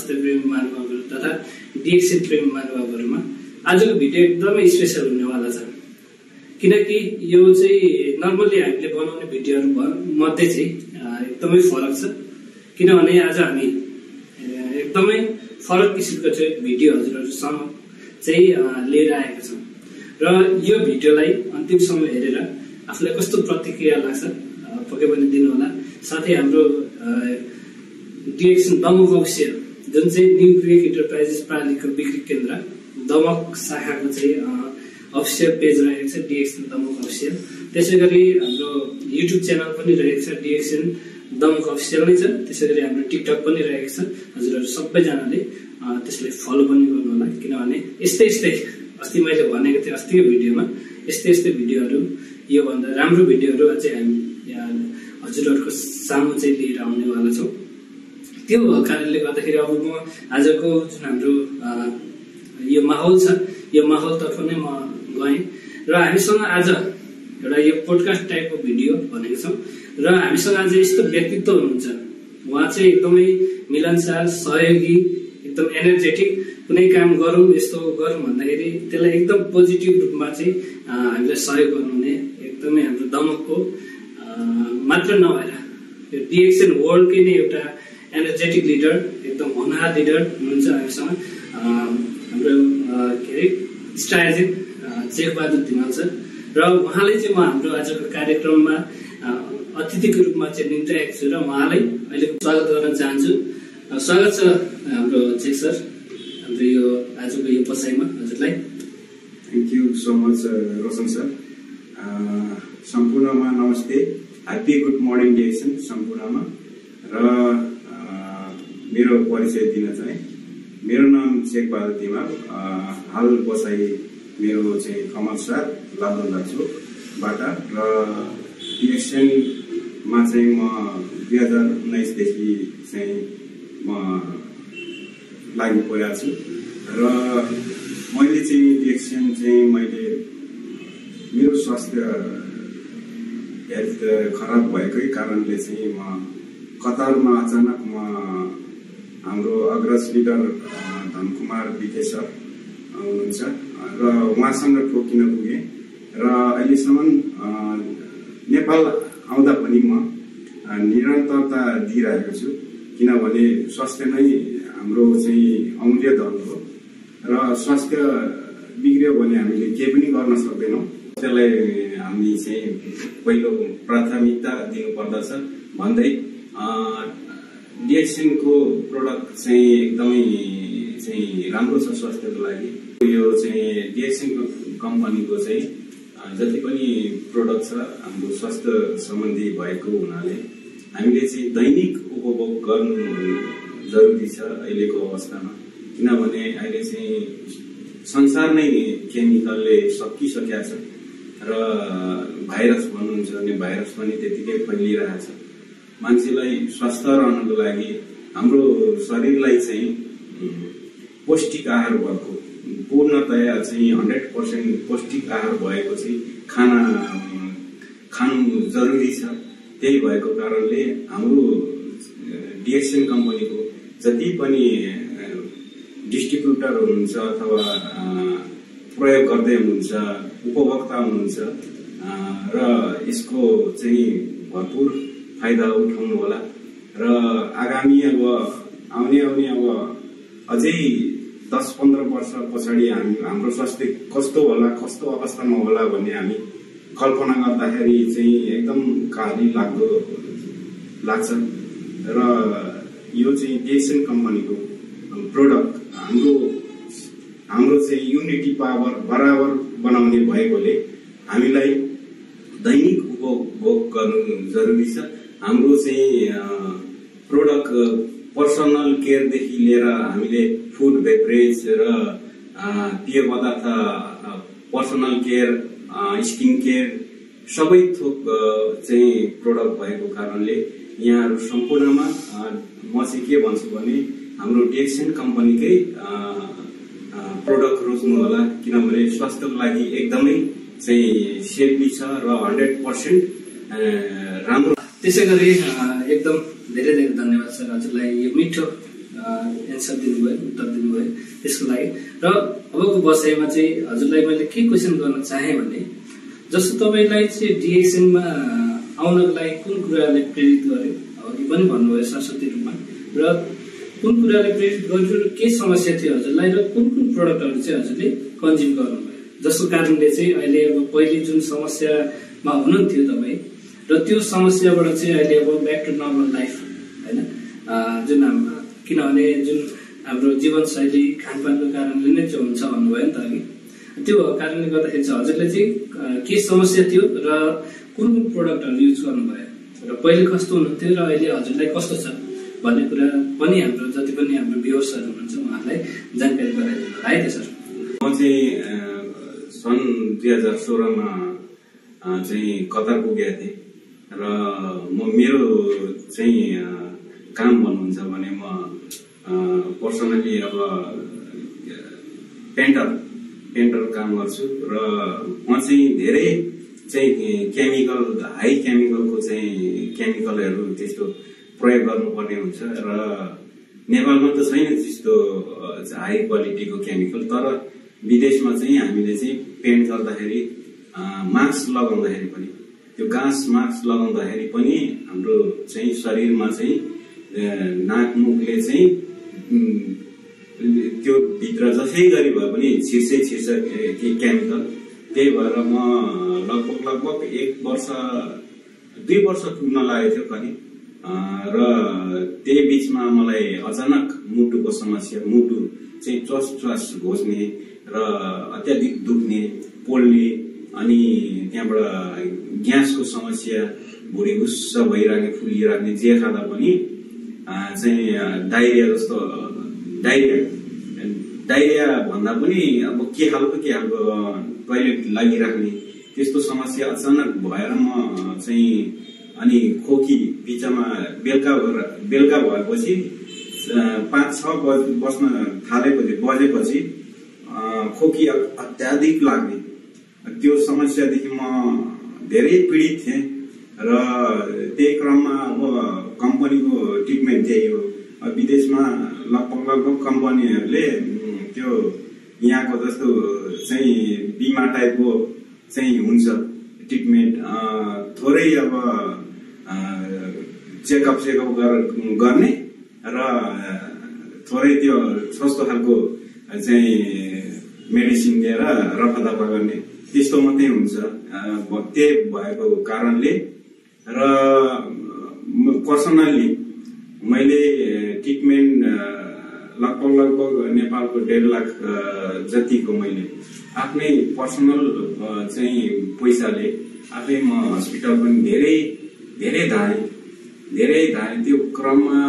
स्वास्थ्य प्रेमी महानुभावहरू तथा डिएक्सन प्रेमी महानुभावहरूमा आजको भिडियो एकदमै स्पेशल हुनेवाला छ। किनकि यो चाहिँ नर्मली हामीले बनाउने भिडियोहरू मध्ये चाहिँ एकदमै फरक छ। किनभने आज हामी एकदमै फरक किसिमको चाहिँ भिडियो हजुरहरूसँग चाहिँ लिएर आएका छौँ र यो भिडियोलाई अन्तिमसम्म हेरेर आफूलाई कस्तो प्रतिक्रिया लाग्छ पक्कै पनि दिनुहोला। साथै हाम्रो डिएक्सन दमक अफिसियल जुन चाहिँ न्यू क्रिएक इन्टरप्राइजेस प्रालीको बिक्री केन्द्र दमक शाखाको चाहिँ अफिसियल पेज रहेको छ डिएक्सन दमक अफिसियल। त्यसै गरी हाम्रो युट्युब च्यानल पनि रहेको छ डिएक्सन दमक अफिसियल नै छ। त्यसै गरी हाम्रो टिकटक पनि रहेको छ। हजुरहरू सबैजनाले त्यसलाई फलो पनि गर्नु होला। किनभने यस्तै अस्ति मैले भनेको थिएँ अस्तिको भिडियोमा यस्तै भिडियोहरू योभन्दा राम्रो भिडियोहरू अझै हामी हजुरहरूको सामु चाहिँ लिएर आउनेवाला छौँ। त्यो कारणले गर्दाखेरि अब म आजको जुन हाम्रो यो माहौल छ यो माहौलतर्फ नै म गएँ र हामीसँग आज एउटा यो पोडकास्ट टाइपको भिडियो भनेको छौँ र हामीसँग आज यस्तो व्यक्तित्व हुनुहुन्छ। उहाँ चाहिँ एकदमै मिलनसार, सहयोगी, एकदम एनर्जेटिक। कुनै काम गरौँ यस्तो गरौँ भन्दाखेरि त्यसलाई एकदम पोजिटिभ रूपमा चाहिँ हामीलाई सहयोग गर्नुहुने एकदमै हाम्रो दमकको मात्र नभएर यो डिएक्सन वर्ल्डकै नै एउटा एनर्जेटिक लिडर, एकदम होनहार लिडर हुनुहुन्छ हामीसँग हाम्रो के अरे स्ट्राटेजिक शेखबहादुर धिमाल सर र उहाँले चाहिँ म हाम्रो आजको कार्यक्रममा अतिथिको रूपमा चाहिँ निम्ताएको छु र उहाँलाई अहिले स्वागत गर्न चाहन्छु। स्वागत छ हाम्रो शेख सर हाम्रो यो आजको यो बसाइमा हजुरलाई। Thank you so much Roshan sir. सम्पूर्णमा नमस्ते, ह्याप्पी गुड मर्निङ डिएक्सन सम्पूर्णमा। र मेरो परिचय दिन चाहिँ मेरो नाम शेखबहादुर धिमाल, हाल बसाइ मेरो चाहिँ कमल सर लालबन्दाचोकबाट र डिएक्सनमा चाहिँ म 2019 देखि चाहिँ म लागि परेको छु र मैले चाहिँ डिएक्सन चाहिँ मैले मेरो स्वास्थ्य हेल्थ खराब भएकै कारणले चाहिँ म कतारमा अचानक म हाम्रो अग्रज लिडर धनकुमार बिके सर हुनुहुन्छ र उहाँसँग ठोकिन पुगेँ र अहिलेसम्म नेपाल आउँदा पनि म निरन्तरता दिइरहेको छु। किनभने स्वास्थ्य नै हाम्रो चाहिँ अमूल्य धन हो र स्वास्थ्य बिग्रियो भने हामीले केही पनि गर्न सक्दैनौँ। त्यसलाई हामी चाहिँ पहिलो प्राथमिकता दिनुपर्दछ भन्दै डिएक्सनको प्रोडक्ट चाहिँ एकदमै चाहिँ राम्रो छ स्वास्थ्यको लागि। यो चाहिँ डिएक्सन कम्पनीको चाहिँ जति पनि प्रोडक्ट छ हाम्रो स्वास्थ्य सम्बन्धी भएको हुनाले हामीले चाहिँ दैनिक उपभोग गर्नु जरुरी छ अहिलेको अवस्थामा। किनभने अहिले चाहिँ संसार नै केमिकलले सकिसकेका छ र भाइरस भन्नुहुन्छ भने भाइरस पनि त्यतिकै फैलिरहेछ। मान्छेलाई स्वस्थ रहनको लागि हाम्रो शरीरलाई चाहिँ पौष्टिक आहार भएको पूर्णतया चाहिँ 100% पौष्टिक आहार भएको चाहिँ खानु जरुरी छ। त्यही भएको कारणले हाम्रो डिएक्सन कम्पनीको जति पनि डिस्ट्रिब्युटर हुनुहुन्छ अथवा प्रयोग गर्दै हुनुहुन्छ, उपभोक्ता हुनुहुन्छ र यसको चाहिँ भरपूर फाइदा उठाउनु होला र आगामी अब आउने अब अझै 10-15 वर्ष पछाडि हाम्रो स्वास्थ्य कस्तो होला, कस्तो अवस्थामा होला भन्ने हामी कल्पना गर्दाखेरि चाहिँ एकदम काली लाग्दो लाग्छ र यो चाहिँ डिएक्सन कम्पनीको प्रोडक्ट हाम्रो चाहिँ युनिटी पावर बराबर बनाउने भएकोले हामीलाई दैनिक उपभोग गर्नु जरुरी छ। हाम्रो चाहिँ प्रोडक्ट पर्सनल केयरदेखि लिएर हामीले फुड बेभरेज र पेय पदार्थ, पर्सनल केयर, स्किन केयर सबै थोक चाहिँ प्रोडक्ट भएको कारणले यहाँहरू सम्पूर्णमा म चाहिँ के भन्छु भने हाम्रो डिएक्सन कम्पनीकै प्रोडक्ट रोज्नु होला। किनभने स्वास्थ्यको लागि एकदमै चाहिँ सेफली छ र 100% राम्रो। त्यसै गरी एकदम धेरै धेरै धन्यवाद सर हजुरलाई यो मिठो एन्सर दिनुभयो, उत्तर दिनुभयो त्यसको लागि। र अबको बसाइमा चाहिँ हजुरलाई मैले के क्वेसन गर्न चाहेँ भने जस्तो तपाईँलाई चाहिँ डिएक्सनमा आउनको लागि कुन कुराले प्रेरित गर्यो, अघि पनि भन्नुभयो सरस्वती रूपमा, र कुन कुराले प्रेरित गर्यो र के समस्या थियो हजुरलाई र कुन कुन प्रडक्टहरू चाहिँ हजुरले कन्ज्युम गर्नुभयो, जसको कारणले चाहिँ अहिले अब पहिले जुन समस्यामा हुनुहुन्थ्यो तपाईँ र त्यो समस्याबाट चाहिँ अहिले अब ब्याक टु नर्मल लाइफ होइन, जुन किनभने जुन हाम्रो जीवनशैली खानपानको कारणले नै चाहिँ हुन्छ भन्नुभयो नि त अघि, त्यो कारणले गर्दाखेरि चाहिँ हजुरले चाहिँ के समस्या थियो र कुन कुन प्रडक्टहरू युज गर्नुभयो र पहिले कस्तो हुनुहुन्थ्यो र अहिले हजुरलाई कस्तो छ भन्ने कुरा पनि हाम्रो जति पनि हाम्रो भ्युअर्सहरू हुनुहुन्छ उहाँहरूलाई जानकारी गराइदिनु होला है त सर। म चाहिँ सन् 2016मा चाहिँ कतार पुगेको थिएँ र मेरो चाहिँ काम भन्नुहुन्छ भने म पर्सनली अब पेन्टर काम गर्छु र म चाहिँ धेरै चाहिँ केमिकल हाई केमिकलको चाहिँ केमिकलहरू त्यस्तो प्रयोग गर्नुपर्ने हुन्छ र नेपालमा त छैन त्यस्तो हाई क्वालिटीको केमिकल, तर विदेशमा चाहिँ हामीले चाहिँ पेन्ट गर्दाखेरि मास्क लगाउँदाखेरि पनि त्यो मास्क लगाउँदाखेरि पनि हाम्रो चाहिँ शरीरमा चाहिँ नाक मुखले चाहिँ त्यो भित्र जसै गरी भए पनि छिर्छ केमिकल। त्यही भएर म लगभग 1 वर्ष 2 वर्ष पुग्न लागेको थियो कति, र त्यही बिचमा मलाई अचानक मुटुको समस्या, मुटु चाहिँ च्वास घोच्ने र अत्याधिक दुख्ने, पोल्ने, अनि त्यहाँबाट ग्यासको समस्या, भुँडी गुस्स भइराख्ने, फुलिराख्ने, जे खाँदा पनि चाहिँ डाइरिया जस्तो, डाइरिया भन्दा पनि अब के खालको टोइलेट लागिराख्ने त्यस्तो समस्या अचानक भएर म चाहिँ अनि खोकी बिचमा बेलुका भएपछि 5-6 बज्न बजेपछि खोकी अत्याधिक लाग्ने, त्यो समस्यादेखि म धेरै पीडित थिएँ र त्यही क्रममा अब कम्पनीको ट्रिटमेन्ट त्यही हो। विदेशमा लगभग कम्पनीहरूले त्यो यहाँको जस्तो चाहिँ बिमा टाइपको चाहिँ हुन्छ ट्रिटमेन्ट, थोरै अब चेकअप गर्ने र थोरै त्यो सस्तो खालको चाहिँ मेडिसिन दिएर रफादफा गर्ने, त्यस्तो मात्रै हुन्छ। त्यही भएको कारणले र पर्सनल्ली मैले ट्रिटमेन्ट लगभग नेपालको 1.5 लाख जतिको मैले आफ्नै पर्सनल चाहिँ पैसाले आफै म हस्पिटल पनि धेरै धाएँ। त्यो क्रममा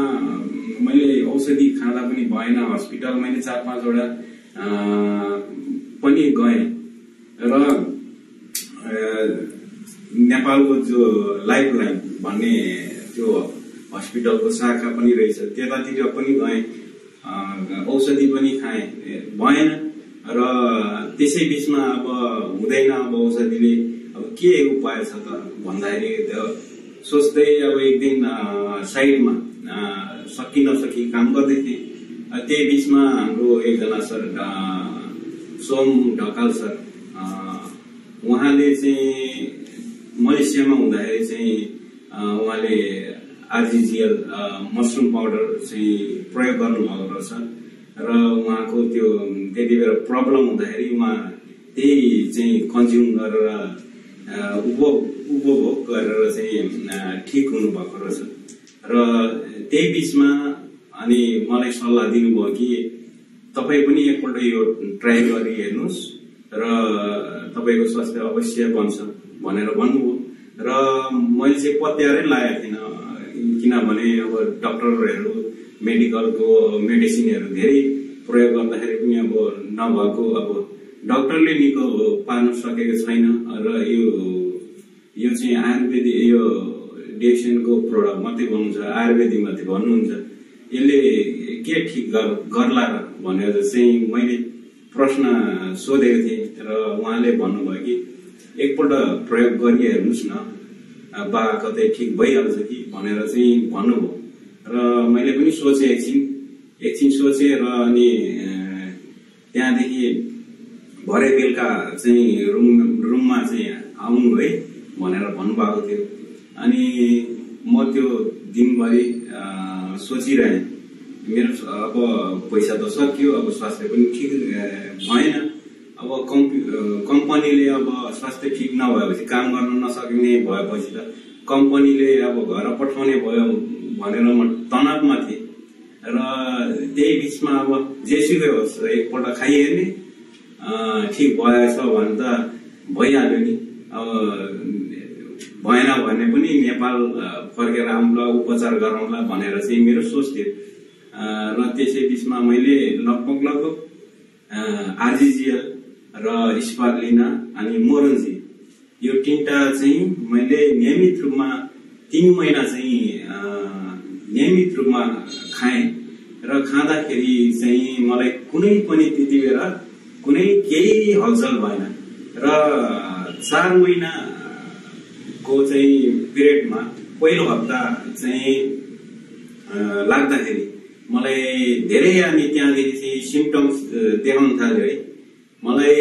मैले औषधि खाँदा पनि भएन, हस्पिटल मैले 4-5 वटा पनि गएँ र नेपालको जो लाइफलाइन भन्ने त्यो हस्पिटलको शाखा पनि रहेछ, त्यतातिर पनि गएँ, औषधि पनि खाएँ, भएन। र त्यसै बिचमा अब हुँदैन, अब औषधिले अब के उपाय छ त भन्दाखेरि सोच्दै अब एक दिन साइडमा सकि नसकी काम गर्दै थिएँ। त्यही बिचमा हाम्रो एकजना सर सोम ढकाल सर, उहाँले चाहिँ मलेसियामा हुँदाखेरि चाहिँ उहाँले आरजिजिएल मसरुम पाउडर चाहिँ प्रयोग गर्नुभएको रहेछ र उहाँको त्यो त्यति बेला प्रब्लम हुँदाखेरि उहाँ त्यही चाहिँ कन्ज्युम गरेर उपभोग गरेर चाहिँ ठिक हुनुभएको रहेछ। र त्यही बिचमा अनि मलाई सल्लाह दिनुभयो कि तपाईँ पनि एकपल्ट यो ट्राई गरी हेर्नुहोस् र तपाईँको स्वास्थ्य अवश्य बन्छ भनेर भन्नुभयो। र मैले चाहिँ पत्यारै लागेको थिइनँ, किनभने अब डक्टरहरू मेडिकलको मेडिसिनहरू धेरै प्रयोग गर्दाखेरि पनि अब नभएको, अब डक्टरले निको पार्न सकेको छैन र यो चाहिँ आयुर्वेदिक यो डिएक्सनको प्रोडक्ट मात्रै भन्नुहुन्छ, आयुर्वेदिक मात्रै भन्नुहुन्छ, यसले के ठिक गर्ला भनेर चाहिँ मैले प्रश्न सोधेको थिएँ र उहाँले भन्नुभयो कि एकपल्ट प्रयोग गरी हेर्नुहोस् न, बा कतै ठिक भइहाल्छ कि भनेर चाहिँ भन्नुभयो। र मैले पनि सोचेँ एकछिन एकछिन सोचे र अनि त्यहाँदेखि भरे बेलुका चाहिँ रुममा चाहिँ आउनु है भनेर भन्नुभएको थियो। अनि म त्यो दिनभरि सोचिरहेँ, मेरो अब पैसा त सकियो, अब स्वास्थ्य पनि ठिक भएन। अब कम्पनीले अब स्वास्थ्य ठिक नभएपछि काम गर्न नसक्ने भएपछि त कम्पनीले अब घर पठाउने भयो भनेर म तनावमा थिएँ। र त्यही बिचमा अब जेसुकै होस् एकपल्ट खाइहेर्ने, ठिक भएछ भने त भइहाल्यो नि। अब भएन भने पनि नेपाल फर्केर आउँला, उपचार गराउँला भनेर चाहिँ मेरो सोच थियो। र त्यसै बिचमा मैले लगभग आरजिजिएल र स्पार्लिना अनि मोरन्जी यो तीनटा चाहिँ मैले नियमित रूपमा 3 महिना चाहिँ नियमित रूपमा खाएँ। र खाँदाखेरि चाहिँ मलाई कुनै पनि त्यति बेला कुनै केही हलचल भएन। र 4 महिनाको चाहिँ पिरियडमा पहिलो हप्ता चाहिँ लाग्दाखेरि मलाई धेरै, अनि त्यहाँदेखि चाहिँ सिम्पटम्स देखाउन थाल्यो है। मलाई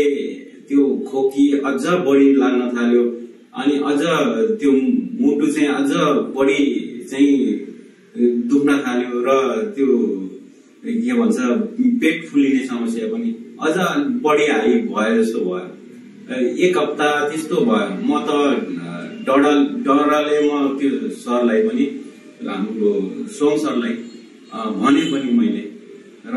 त्यो खोकी अझ बढी लाग्न थाल्यो, अनि अझ त्यो मुटु चाहिँ अझ बढी चाहिँ दुख्न थाल्यो, र त्यो के भन्छ पेट फुलिने समस्या पनि अझ बढी हाई भयो जस्तो भयो। 1 हप्ता त्यस्तो भयो। म त डरले म त्यो सरलाई पनि, हाम्रो सोम सरलाई भने पनि मैले, र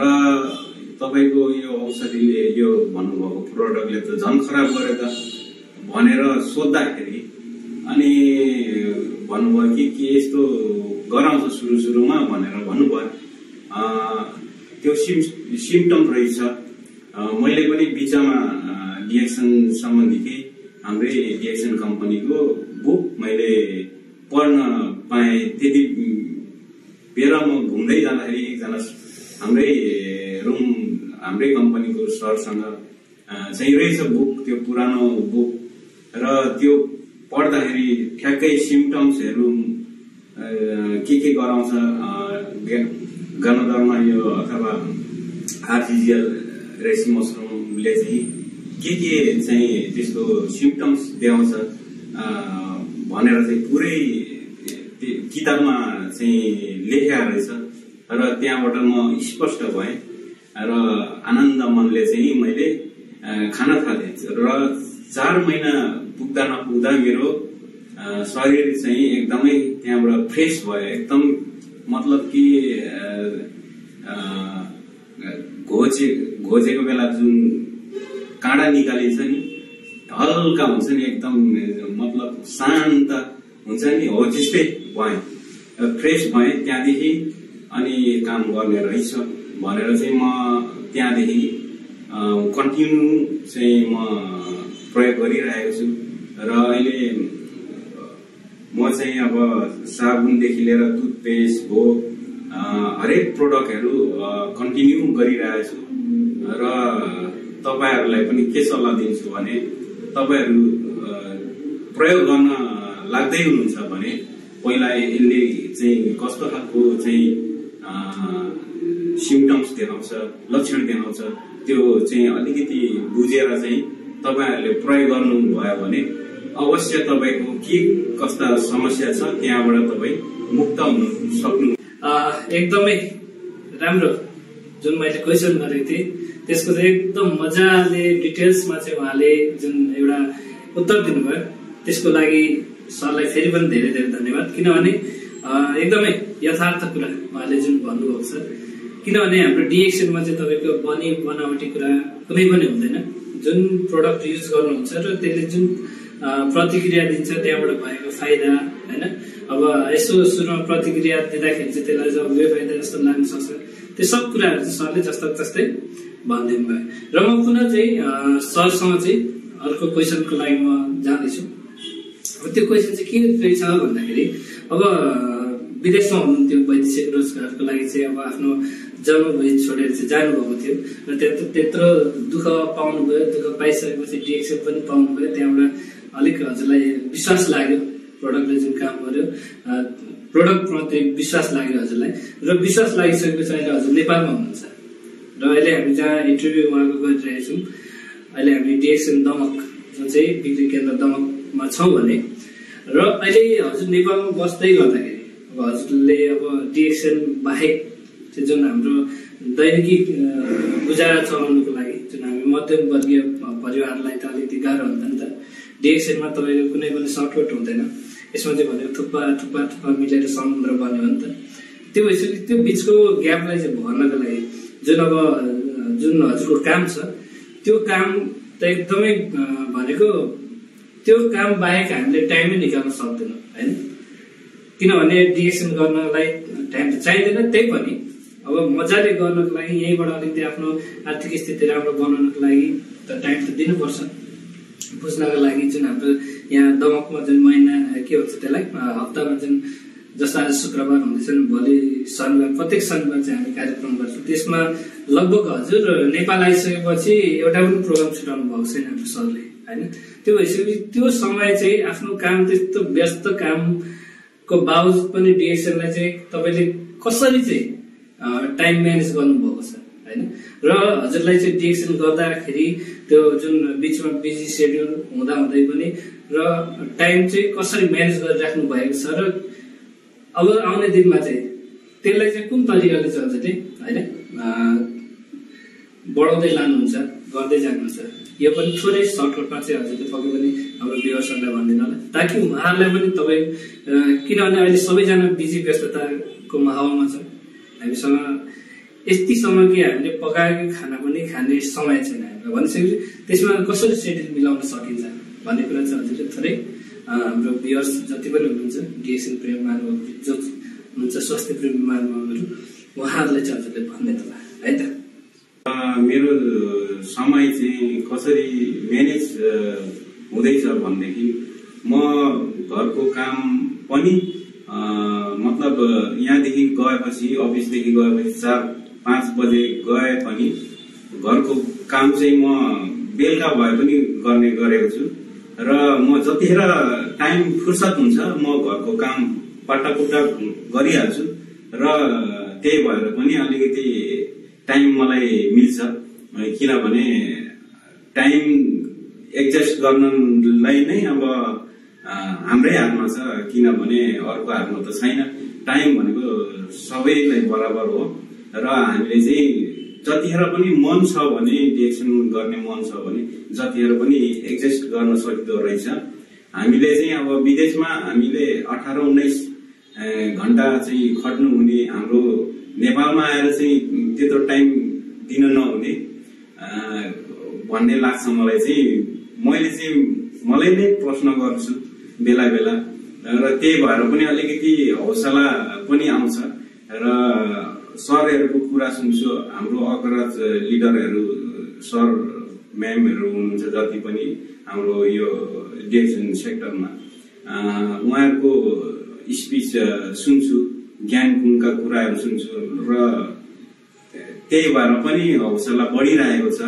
तपाईको यो औषधिले यो भन्नुभएको प्रोडक्टले त झन् खराब गर्यो त भनेर सोद्धाखेरि अनि भन्नुभयो कि यस्तो गराउँछ सुरुमा भनेर भन्नुभयो। त्यो सिम्पटम रहेछ। मैले पनि बिचमा डिएक्सन सम्बन्धी हाम्रै डिएक्सन कम्पनीको बुक मैले पढ्न पाएँ। त्यति बेला म घुम्दै जाँदाखेरि एकजना हाम्रै कम्पनीको सरसँग चाहिँ रहेछ बुक, त्यो पुरानो बुक, र त्यो पढ्दाखेरि ठ्याक्कै सिम्पटम्सहरू के गराउँछ गणधर्म यो अथवा आरजिजिएल रेसिमोसले चाहिँ के चाहिँ त्यस्तो सिम्पटम्स देखाउँछ भनेर चाहिँ पुरै किताबमा चाहिँ लेखेको रहेछ। र त्यहाँबाट म स्पष्ट भएँ र आनन्द मनले चाहिँ मैले खान थालेँ। र 4 महिना पुग्दा नपुग्दा मेरो शरीर चाहिँ एकदमै त्यहाँबाट फ्रेस भयो। एकदम मतलब कि घोजेको बेला जुन काँडा निकालिन्छ नि, हल्का हुन्छ नि, एकदम मतलब शान्त हुन्छ नि, हो त्यस्तै भएँ, फ्रेस भएँ। त्यहाँदेखि अनि काम गर्ने रहेछ भनेर चाहिँ म त्यहाँदेखि कन्टिन्यू चाहिँ म प्रयोग गरिरहेको छु। र अहिले म चाहिँ अब साबुनदेखि लिएर टुथपेस्ट हो हरेक प्रोडक्टहरू कन्टिन्यू गरिरहेको छु। र तपाईहरूलाई पनि के सल्लाह दिन्छु भने तपाईहरू प्रयोग गर्न लाग्दै हुनुहुन्छ भने पहिला यसले चाहिँ कस्तो खालको चाहिँ सिम्पटम्स देखाउँछ, लक्षण देखाउँछ, त्यो चाहिँ अलिकति बुझेर चाहिँ तपाईहरूले प्रयोग गर्नुभयो भने अवश्य तपाईको के कस्ता समस्या छ त्यहाँबाट तपाईँ मुक्त हुन सक्नु। एकदमै राम्रो जुन मैले क्वेसन गरेको थिएँ त्यसको चाहिँ एकदम मजाले डिटेल्समा चाहिँ उहाँले जुन एउटा उत्तर दिनुभयो त्यसको लागि सरलाई फेरि पनि धेरै धेरै धन्यवाद। किनभने एकदमै यथार्थ कुरा उहाँले जुन भन्नुभएको छ। किनभने हाम्रो डिएक्सनमा चाहिँ तपाईँको बनावटी कुरा कुनै पनि हुँदैन। जुन प्रोडक्ट युज गर्नुहुन्छ र त्यसले जुन प्रतिक्रिया दिन्छ त्यहाँबाट भएको फाइदा हैन। अब यसो सुरुमा प्रतिक्रिया दिँदाखेरि चाहिँ त्यसलाई जब बेफाइदा जस्तो लाग्न सक्छ, त्यो सब कुराहरू चाहिँ सरले जस्तै भनिदिनु भयो। र म पुनः चाहिँ सरसँग चाहिँ अर्को क्वेसनको लागि म जाँदैछु। अब त्यो क्वेसन चाहिँ के रहेछ भन्दाखेरि अब विदेशमा हुनुहुन्थ्यो, वैदेशिक रोजगारको लागि चाहिँ अब आफ्नो जन्मभूमि छोडेर चाहिँ जानुभएको थियो र त्यत्रो दुःख पाउनुभयो। दुःख पाइसकेपछि डिएक्सन पनि पाउनुभयो। त्यहाँबाट अलिक हजुरलाई विश्वास लाग्यो प्रडक्टले जुन काम गर्यो। प्रोडक्ट प्रति विश्वास लाग्यो हजुरलाई र विश्वास लागिसकेपछि अहिले हजुर नेपालमा हुनुहुन्छ र अहिले हामी जहाँ इन्टरभ्यू उहाँको गरिरहेका छौँ अहिले हामी डिएक्सन दमक जुन चाहिँ बिक्री केन्द्र दमकमा छौँ भने र अहिले हजुर नेपालमा बस्दै गर्दाखेरि अब हजुरले अब डिएक्सन बाहेक चाहिँ जुन हाम्रो दैनिकी गुजारा चलाउनुको लागि जुन हामी मध्यमवर्गीय परिवारलाई त अलिकति गाह्रो हुन्छ नि त डिएक्सनमा तपाईँको कुनै पनि सर्टकट हुँदैन यसमा चाहिँ भनेको थुक्पा थुक्पा थुक्पा मिलाएर समुद्र बन्यो भने त त्यो भइसक्यो त्यो बिचको ग्यापलाई चाहिँ भर्नको लागि जुन हजुरको काम छ त्यो काम त एकदमै भनेको त्यो काम बाहेक हामीले टाइमै निकाल्न सक्दैनौँ होइन किनभने डिएक्सन गर्नलाई टाइम त चाहिँदैन त्यही पनि अब मजाले गर्नको लागि यहीँबाट अलिकति आफ्नो आर्थिक स्थिति राम्रो बनाउनको लागि त टाइम त दिनुपर्छ बुझ्नको लागि जुन हाम्रो यहाँ दमकमा जुन महिना के भन्छ त्यसलाई हप्तामा जुन जस्तो आज शुक्रबार हुँदैछन् भोलि शनिबार प्रत्येक शनिबार चाहिँ हामी कार्यक्रम गर्छौँ त्यसमा लगभग हजुर नेपाल आइसकेपछि एउटा पनि प्रोग्राम छुटाउनु भएको छैन हाम्रो सरले होइन त्यो भइसकेपछि त्यो समय चाहिँ आफ्नो काम त्यस्तो व्यस्त कामको बावजुद पनि डिएक्सनलाई चाहिँ तपाईँले कसरी चाहिँ टाइम म्यानेज गर्नुभएको छ होइन र हजुरलाई चाहिँ डिएक्सन गर्दाखेरि त्यो जुन बिचमा बिजी सेड्युल हुँदै पनि र टाइम चाहिँ कसरी म्यानेज गरिराख्नु भएको छ र अब आउने दिनमा चाहिँ त्यसलाई चाहिँ कुन तरिकाले चाहिँ हजुरले होइन बढाउँदै लानुहुन्छ गर्दै जानुहुन्छ यो पनि थोरै सर्टकटमा चाहिँ हजुरले पक्कै पनि हाम्रो भ्युअर्सहरूलाई भनिदिनु होला ताकि उहाँहरूलाई पनि तपाईँ किनभने अहिले सबैजना बिजी व्यस्तताको माहौलमा छ हामीसँग यतिसम्म कि हामीले पकाएको खाना पनि खाने समय छैन हामीलाई भनिसकेपछि त्यसमा कसरी सेड्युल मिलाउन सकिन्छ भन्ने कुरा चाहिँ हजुरले थोरै हाम्रो भ्युअर्स जति पनि हुनुहुन्छ डिएक्सन प्रेमी महानुभाव जो हुनुहुन्छ स्वास्थ्य प्रेमी महानुभावहरू उहाँहरूलाई चाहिँ हजुरले भन्ने होला है त मेरो समय चाहिँ कसरी म्यानेज हुँदैछ भनेदेखि म घरको काम पनि मतलब यहाँदेखि गएपछि अफिसदेखि गएपछि 4-5 बजे गए पनि घरको काम चाहिँ म बेलुका भए पनि गर्ने गरेको छु र म जतिखेर टाइम फुर्सद हुन्छ म घरको काम पाटापुटा गरिहाल्छु र त्यही भएर पनि अलिकति टाइम मलाई मिल्छ किनभने टाइम एडजस्ट गर्नलाई नै अब हाम्रै हातमा छ किनभने अर्को हातमा त छैन टाइम भनेको सबैलाई बराबर हो र हामीले चाहिँ जतिखेर पनि मन छ भने डिएक्सन गर्ने मन छ भने जतिखेर पनि एडजस्ट गर्न सकिँदो रहेछ हामीले चाहिँ अब विदेशमा हामीले 18-19 घण्टा चाहिँ खट्नु हुने हाम्रो नेपालमा आएर चाहिँ त्यत्रो टाइम दिन नहुने भन्ने लाग्छ मलाई चाहिँ मलाई नै प्रश्न गर्छु बेला बेला र त्यही भएर पनि अलिकति हौसला पनि आउँछ र सरहरूको कुरा सुन्छु हाम्रो अग्रज लिडरहरू सर म्यामहरू हुनुहुन्छ जति पनि हाम्रो यो डिएक्सन सेक्टरमा उहाँहरूको स्पिच सुन्छु ज्ञानका कुराहरू सुन्छु र त्यही भएर पनि हौसला बढिरहेको छ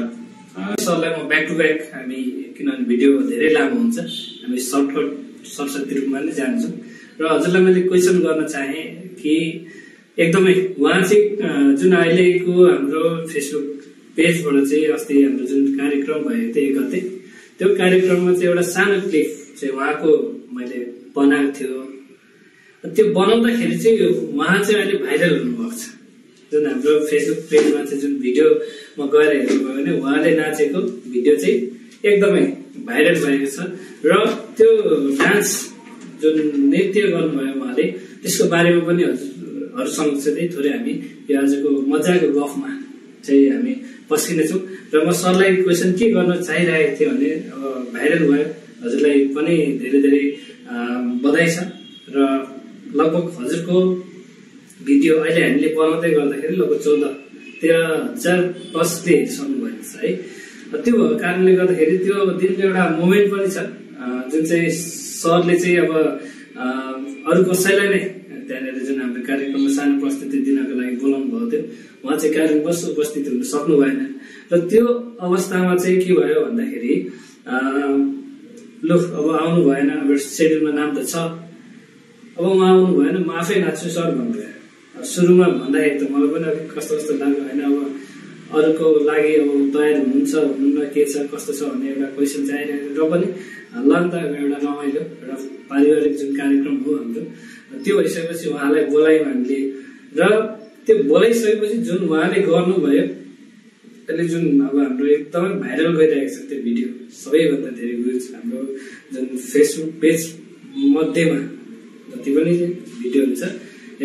सरलाई म ब्याक टु ब्याक हामी किनभने भिडियो धेरै लामो हुन्छ हामी सर्टकट रूपमा नै जान्छौँ र हजुरलाई मैले क्वेसन गर्न चाहे कि एकदमै उहाँ चाहिँ जुन अहिलेको हाम्रो फेसबुक पेजबाट चाहिँ अस्ति हाम्रो जुन कार्यक्रम भएको थियो 1 गते त्यो कार्यक्रममा चाहिँ एउटा सानो क्लिप चाहिँ उहाँको मैले बनाएको थियो त्यो बनाउँदाखेरि चाहिँ उहाँ चाहिँ अहिले भाइरल हुनुभएको छ जुन हाम्रो फेसबुक पेजमा चाहिँ जुन भिडियो म गएर हेर्नुभयो भने उहाँले नाचेको भिडियो चाहिँ एकदमै भाइरल भएको छ र त्यो डान्स जुन नृत्य गर्नुभयो उहाँले त्यसको बारेमा पनि हजुरहरूसँग चाहिँ थोरै हामी यो आजको मजाको गफमा चाहिँ हामी पस्किनेछौँ र म सरलाई क्वेसन के गर्न चाहिरहेको थिएँ भने अब भाइरल भयो हजुरलाई पनि धेरै धेरै बधाई छ र लगभग हजुरको भिडियो अहिले हामीले बनाउँदै गर्दाखेरि लगभग 14-13 हजार प्लसले हेरिसक्नु भएको छ है त्यो भएको कारणले गर्दाखेरि त्यो दिनको एउटा मोमेन्ट पनि छ जुन चाहिँ सरले चाहिँ अब अरू कसैलाई नै त्यहाँनिर जुन हाम्रो कार्यक्रममा सानो प्रस्तुति दिनको लागि बोलाउनु भएको थियो उहाँ चाहिँ कार्यक्रममा उपस्थित हुन सक्नु भएन र त्यो अवस्थामा चाहिँ के भयो भन्दाखेरि लु अब आउनु भएन अब सेड्युलमा नाम त छ अब उहाँ आउनु भएन, म आफै नाच्छु सर भन्नुभयो। सुरुमा भन्दाखेरि त मलाई पनि अलिक कस्तो कस्तो लाग्यो होइन। अब अरूको लागि अब तयार हुनुहुन्छ हुनुहुन्न के छ कस्तो छ भन्ने एउटा क्वेसन चाहिँ आइरहेको र पनि ल नि त एउटा रमाइलो एउटा पारिवारिक जुन कार्यक्रम हो हाम्रो त्यो भइसकेपछि उहाँलाई बोलायौँ हामीले र त्यो बोलाइसकेपछि जुन उहाँले गर्नुभयो त्यसले जुन अब हाम्रो एकदमै भाइरल गइरहेको छ त्यो भिडियो सबैभन्दा धेरै भ्युज हाम्रो जुन फेसबुक पेज मध्येमा जति पनि भिडियोहरू छ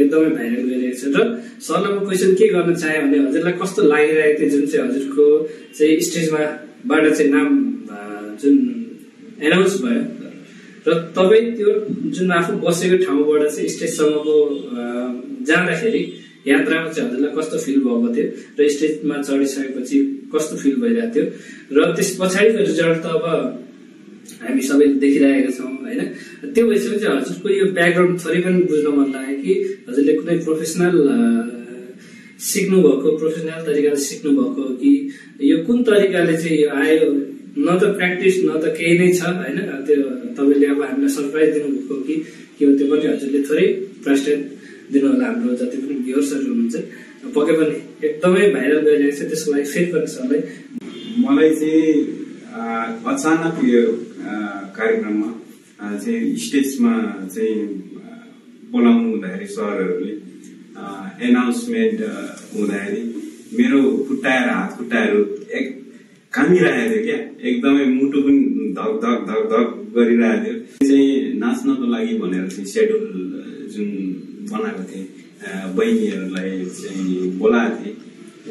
एकदमै भाइरल गइरहेको छ। र सरलाई म क्वेसन के गर्न चाहे भने हजुरलाई कस्तो लागिरहेको थियो जुन चाहिँ हजुरको चाहिँ स्टेजमाबाट चाहिँ नाम जुन एनाउन्स भयो र तपाईँ त्यो जुन आफू बसेको ठाउँबाट चाहिँ स्टेजसम्मको जाँदाखेरि यात्रामा चाहिँ हजुरलाई कस्तो फिल भएको थियो र स्टेजमा चढिसकेपछि कस्तो फिल भइरहेको थियो र त्यस पछाडिको रिजल्ट त अब हामी सबैले देखिरहेका छौँ होइन। त्यो भइसकेपछि हजुरको यो ब्याकग्राउन्ड थोरै पनि बुझ्न मन लाग्यो कि हजुरले कुनै प्रोफेसनल सिक्नुभएको प्रोफेसनल तरिकाले सिक्नुभएको कि यो कुन तरिकाले चाहिँ यो आयो, न त प्र्याक्टिस न त केही नै छ होइन। त्यो तपाईँले अब हामीलाई सरप्राइज दिनुभएको कि के हो त्यो पनि हजुरले थोरै प्रश्न दिनु होला। हाम्रो जति पनि भ्युअर्सहरू हुनुहुन्छ पक्कै पनि एकदमै भाइरल गइरहेको छ, त्यसको लागि फेरि पनि सरलाई मलाई चाहिँ अचानक यो कार्यक्रममा चाहिँ स्टेजमा चाहिँ बोलाउनु हुँदाखेरि सरहरूले एनाउन्समेन्ट हुँदाखेरि मेरो हात खुट्टाहरू कामिरहेको थियो क्या, एकदमै मुटु पनि धक धक धक धक गरिरहेको थियो। चाहिँ नाच्नको लागि भनेर चाहिँ सेड्युल जुन बनाएको थिएँ बहिनीहरूलाई चाहिँ बोलाएको थिएँ,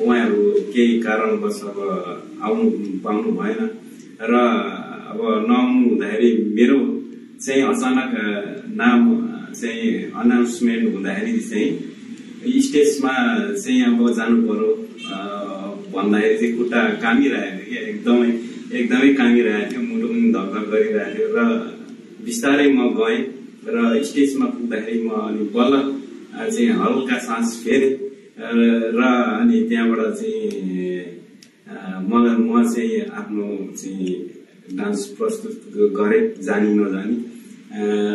उहाँहरू केही कारणवश अब आउनु पाउनु भएन र अब नआउनु हुँदाखेरि मेरो चाहिँ अचानक नाम चाहिँ अनाउन्समेन्ट हुँदाखेरि चाहिँ स्टेजमा चाहिँ अब जानु पर्यो भन्दाखेरि चाहिँ खुट्टा कामिरहेको थियो क्या, एकदमै कामिरहेको थियो, मुटु पनि धकधक गरिरहेको थियो र बिस्तारै म गएँ र स्टेजमा पुग्दाखेरि म अनि बल्ल चाहिँ हल्का सास फेरेँ र अनि त्यहाँबाट चाहिँ म चाहिँ आफ्नो चाहिँ डान्स प्रस्तुत गरेँ जानी नजानी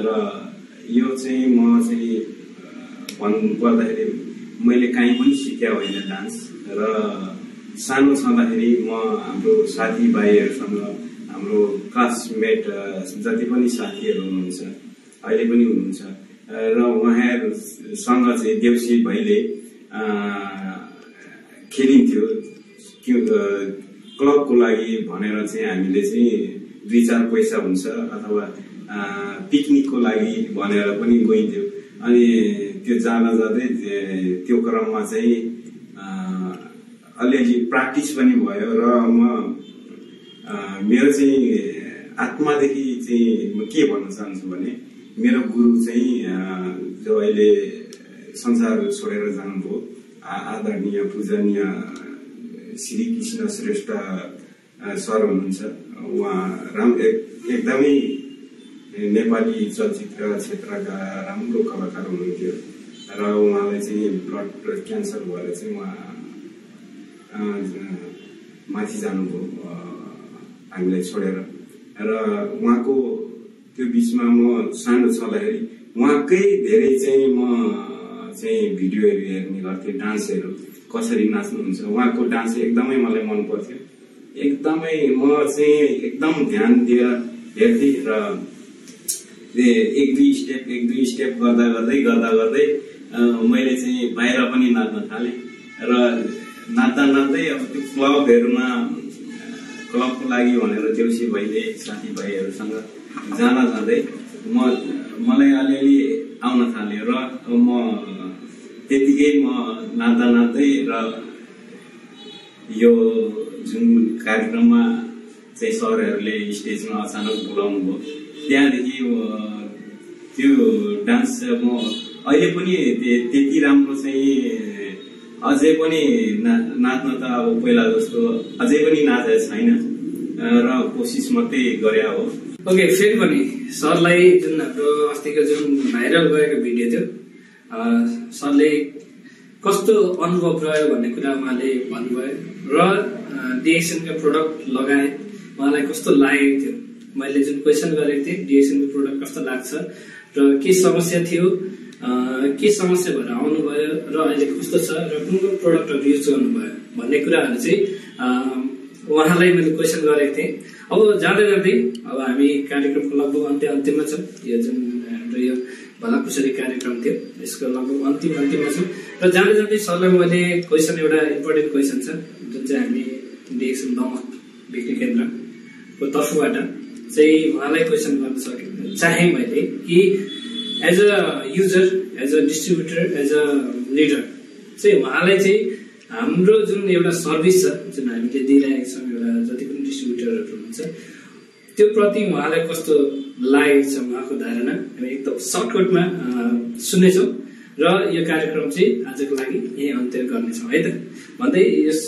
र यो चाहिँ म चाहिँ भन्नु पर्दाखेरि मैले कहीँ पनि सिकेँ होइन डान्स र सानो छँदाखेरि म हाम्रो साथीभाइहरूसँग हाम्रो क्लासमेट जति पनि साथीहरू हुनुहुन्छ अहिले पनि हुनुहुन्छ र उहाँहरूसँग चाहिँ देउसी भैले खेलिन्थ्यो क्लबको लागि भनेर चाहिँ हामीले चाहिँ 2-4 पैसा हुन्छ अथवा पिकनिकको लागि भनेर पनि गइन्थ्यो। अनि त्यो जाँदै त्यो क्रममा चाहिँ अलिअलि प्र्याक्टिस पनि भयो र म मेरो चाहिँ आत्मादेखि चाहिँ म के भन्न चाहन्छु भने मेरो गुरु चाहिँ जो अहिले संसार छोडेर जानुभयो आदरणीय पूजनीय श्री कृष्ण श्रेष्ठ सर हुनुहुन्छ। उहाँ एकदमै नेपाली चलचित्र क्षेत्रका राम्रो कलाकार हुनुहुन्थ्यो र उहाँलाई चाहिँ ब्लड क्यान्सर भएर चाहिँ उहाँ माथि जानुभयो हामीलाई छोडेर र उहाँको त्यो बिचमा म सानो छँदाखेरि उहाँकै धेरै चाहिँ म चाहिँ भिडियोहरू हेर्ने गर्थेँ, डान्सहरू कसरी नाच्नुहुन्छ, उहाँको डान्स एकदमै मलाई मन पर्थ्यो, एकदमै म चाहिँ एकदम ध्यान दिएर हेर्थेँ र 1-2 स्टेप गर्दा गर्दै मैले चाहिँ बाहिर पनि नाच्न थालेँ र नाच्दै अब त्यो क्लबको लागि भनेर देउसी भैले साथीभाइहरूसँग जाँदै मलाई अलिअलि आउन थाल्यो र म त्यतिकै म नाच्दै र यो जुन कार्यक्रममा चाहिँ सरहरूले स्टेजमा अचानक बोलाउनु भयो त्यहाँदेखि त्यो डान्स म अहिले पनि त्यति राम्रो चाहिँ अझै पनि नाच्न त अब पहिला जस्तो अझै पनि नाचेको छैन र कोसिस मात्रै गरे हो। ओके, फेरि पनि सरलाई जुन हाम्रो अस्तिको जुन भाइरल गएको भिडियो थियो सरले कस्तो अनुभव रह्यो भन्ने कुरा उहाँले भन्नुभयो र डिएक्सनको प्रोडक्ट लगाए उहाँलाई कस्तो लागेको थियो। मैले जुन क्वेसन गरेको थिएँ डिएक्सनको प्रोडक्ट कस्तो लाग्छ र के समस्या थियो, के समस्या भएर आउनुभयो र अहिले कस्तो छ र कुन कुन प्रोडक्टहरू युज गर्नुभयो भन्ने कुराहरू चाहिँ उहाँलाई मैले क्वेसन गरेको थिएँ। अब जाँदै जाँदै अब हामी कार्यक्रमको लगभग अन्त्यमा छौँ। यो जुन हाम्रो यो भलाकुसारी कार्यक्रम थियो यसको लगभग अन्तिममा छौँ र जाँदै जाँदै सरलाई मैले क्वेसन, एउटा इम्पोर्टेन्ट क्वेसन छ जुन चाहिँ हामी डिएक्सन दमक बिक्री केन्द्रको तर्फबाट चाहिँ उहाँलाई क्वेसन गर्न चाहे मैले कि as a user, as a distributor, as a leader चाहिँ उहाँलाई चाहिँ हाम्रो जुन एउटा सर्भिस छ जुन हामीले दिइरहेका छौँ, एउटा जति पनि डिस्ट्रिब्युटरहरू हुनुहुन्छ त्यो प्रति उहाँलाई कस्तो लागेको छ, उहाँको धारणा हामी एकदम सर्टकटमा सुन्नेछौँ र यो कार्यक्रम चाहिँ आजको लागि यही अन्त्य गर्नेछौँ है त भन्दै यस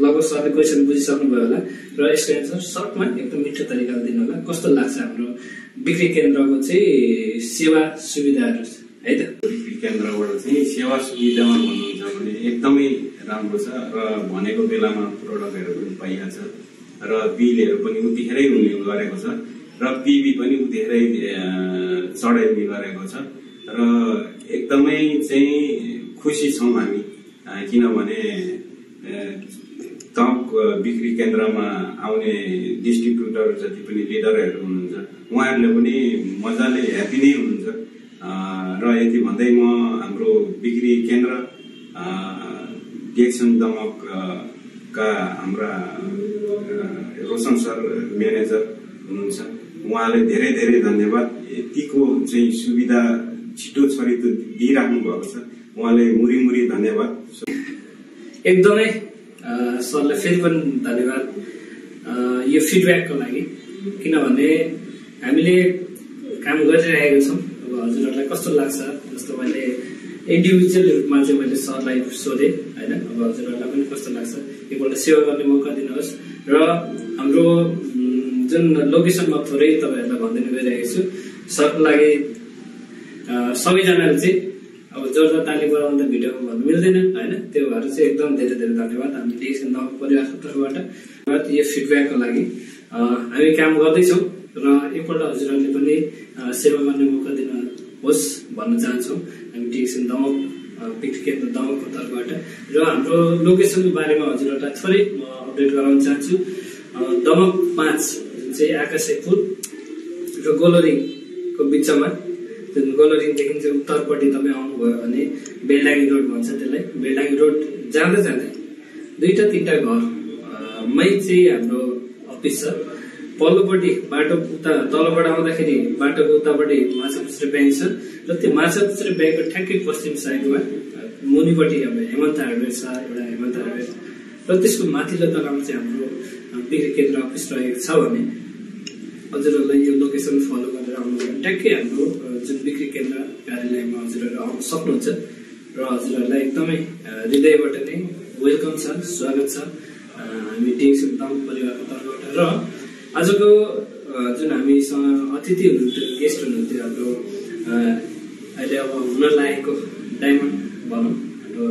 लगभग सरले क्वेसन बुझिसक्नुभयो होला र यसको एन्सर सर्टमा एकदम मिठो तरिकाले दिनु होला। कस्तो लाग्छ हाम्रो बिक्री केन्द्रको चाहिँ सेवा सुविधाहरू है त? बिक्री केन्द्रबाट चाहिँ सेवा सुविधामा भन्नुहुन्छ भने एकदमै राम्रो छ र भनेको बेलामा प्रोडक्टहरू पनि पाइहाल्छ र बिलहरू पनि उतिखेरै हुने गरेको छ र पिबी पनि उतिखेरै चढाइने गरेको छ र एकदमै चाहिँ खुसी छौँ हामी, किनभने दमक बिक्री केन्द्रमा आउने डिस्ट्रिब्युटर जति पनि लिडरहरू हुनुहुन्छ उहाँहरूले पनि मजाले ह्याप्पी नै हुनुहुन्छ र यति भन्दै म हाम्रो बिक्री केन्द्र डिएक्सन दमकका हाम्रा रोशन सर म्यानेजर हुनुहुन्छ, उहाँलाई धेरै धेरै धन्यवाद। यतिको चाहिँ सुविधा छिटो छरितो दिइराख्नु भएको छ, उहाँलाई मुरी धन्यवाद। एकदमै सरलाई फेरि पनि धन्यवाद यो फिडब्याकको लागि, किनभने हामीले काम गरिरहेका छौँ। अब हजुरहरूलाई कस्तो लाग्छ, जस्तो मैले इन्डिभिजुअल रूपमा चाहिँ मैले सरलाई सोधेँ होइन, अब हजुरहरूलाई पनि कस्तो लाग्छ एकपल्ट सेवा गर्ने मौका दिनुहोस् र हाम्रो जुन लोकेसनमा थोरै तपाईँहरूलाई भनिदिनु गइरहेको छु। सरको लागि सबैजनाले चाहिँ अब जोरदार ताली बजाउनु त भिडियोमा भन्नु मिल्दैन होइन, त्यो भएर चाहिँ एकदम धेरै धेरै धन्यवाद हामी डिएक्सन दमक परिवारको तर्फबाट यो फिडब्याकको लागि। हामी काम गर्दैछौँ र एकपल्ट हजुरहरूले पनि सेवा गर्ने मौका दिनुहोस् भन्न चाहन्छौँ हामी डिएक्सन दमक बिक्री केन्द्र दमकको तर्फबाट। र हाम्रो लोकेसनको बारेमा हजुरहरूलाई थोरै म अपडेट गराउन चाहन्छु। दमक 5 जुन चाहिँ आकाशेपुर र गोलोरिङको बिचमा, जुन गोलोरिङदेखि चाहिँ उत्तरपट्टि तपाईँ आउनुभयो भने बेलडाङ्गी रोड भन्छ त्यसलाई, बेलडाङ्गी रोड जाँदै जाँदै 2-3 घरमै चाहिँ हाम्रो अफिस छ। पल्लोपट्टि बाटो उता तलबाट आउँदाखेरि बाटोको उतापट्टि माछापुच्छ्रे ब्याङ्क छ र त्यो माछापुच्छ्रे ब्याङ्कको ठ्याक्कै पश्चिम साइडमा मुनिपट्टि अब हेमन्त हार्डवेयर छ, एउटा हेमन्त हार्डवेयर र त्यसको माथिल्लो तलामा चाहिँ हाम्रो बिक्री केन्द्र अफिस रहेको छ भने हजुरहरूलाई यो लोकेसन फलो गरेर आउनुभयो भने ट्याक्कै हाम्रो जुन बिक्री केन्द्र कार्यालयमा हजुरहरू आउन सक्नुहुन्छ र हजुरहरूलाई एकदमै हृदयबाट नै वेलकम छ, स्वागत छ हामी डिएक्सन दमक परिवारको तर्फबाट। र आजको जुन हामीसँग अतिथि हुनुहुन्थ्यो, गेस्ट हुनुहुन्थ्यो हाम्रो अहिले अब हुन लागेको डायमन्ड भनौँ हाम्रो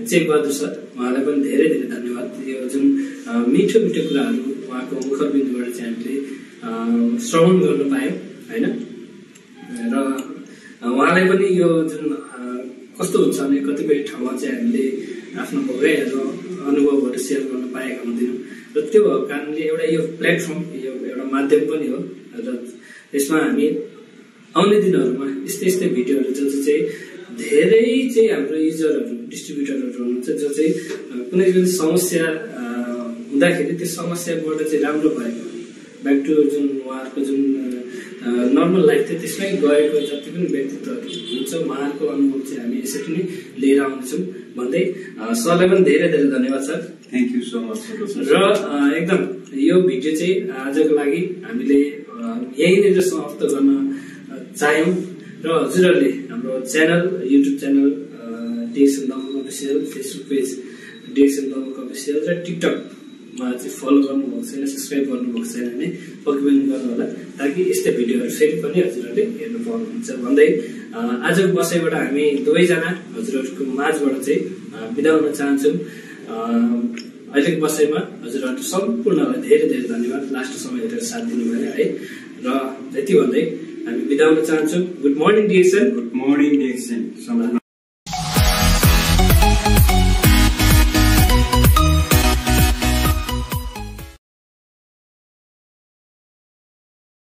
चेकबहादुर सर, उहाँलाई पनि धेरै धेरै धन्यवाद। यो जुन मिठो कुराहरू उहाँको मुखरबिन्दुबाट चाहिँ हामीले श्रवण गर्न पायौँ होइन, र उहाँलाई पनि यो जुन कस्तो हुन्छ भने कतिपय ठाउँमा चाहिँ हामीले आफ्नो भोगाइहरू अनुभवहरू सेयर गर्न पाएका हुँदैनौँ र त्यो कारणले एउटा यो प्लेटफर्म, यो एउटा माध्यम पनि हो र यसमा हामी आउने दिनहरूमा यस्तै भिडियोहरू जो चाहिँ धेरै चाहिँ हाम्रो युजरहरू, डिस्ट्रिब्युटरहरू हुनुहुन्छ जो चाहिँ कुनै पनि समस्या हुँदाखेरि त्यो समस्याबाट चाहिँ राम्रो भएको ब्याक टु जुन उहाँहरूको जुन नर्मल लाइफ थियो त्यसमै गएको जति पनि व्यक्तित्वहरू हुन्छ उहाँहरूको अनुभव चाहिँ हामी यसरी नै लिएर आउँदैछौँ भन्दै सरलाई पनि धेरै धेरै धन्यवाद sir. Thank you so much. र एकदम यो भिडियो चाहिँ आजको लागि हामीले यहीँनिर समाप्त गर्न चाह्यौँ र हजुरहरूले हाम्रो channel, YouTube channel DXN Damak official, Facebook page DXN Damak official र टिकटकमा चाहिँ फलो गर्नुभएको छैन, सब्सक्राइब गर्नुभएको छैन भने पक्कै पनि गर्नु होला, ताकि यस्तै भिडियोहरू फेरि पनि हजुरहरूले हेर्नु पाउनुहुन्छ भन्दै आजको बसाइबाट हामी दुवैजना हजुरहरूको माझबाट चाहिँ बिदा हुन चाहन्छौँ। अहिलेको बसाइमा हजुरहरू सम्पूर्णलाई धेरै धेरै धन्यवाद, लास्ट समय हेरेर साथ दिनुभयो है। र यति भन्दै हामी बिदा हुन चाहन्छौँ। Good morning DXN. Good morning DXN.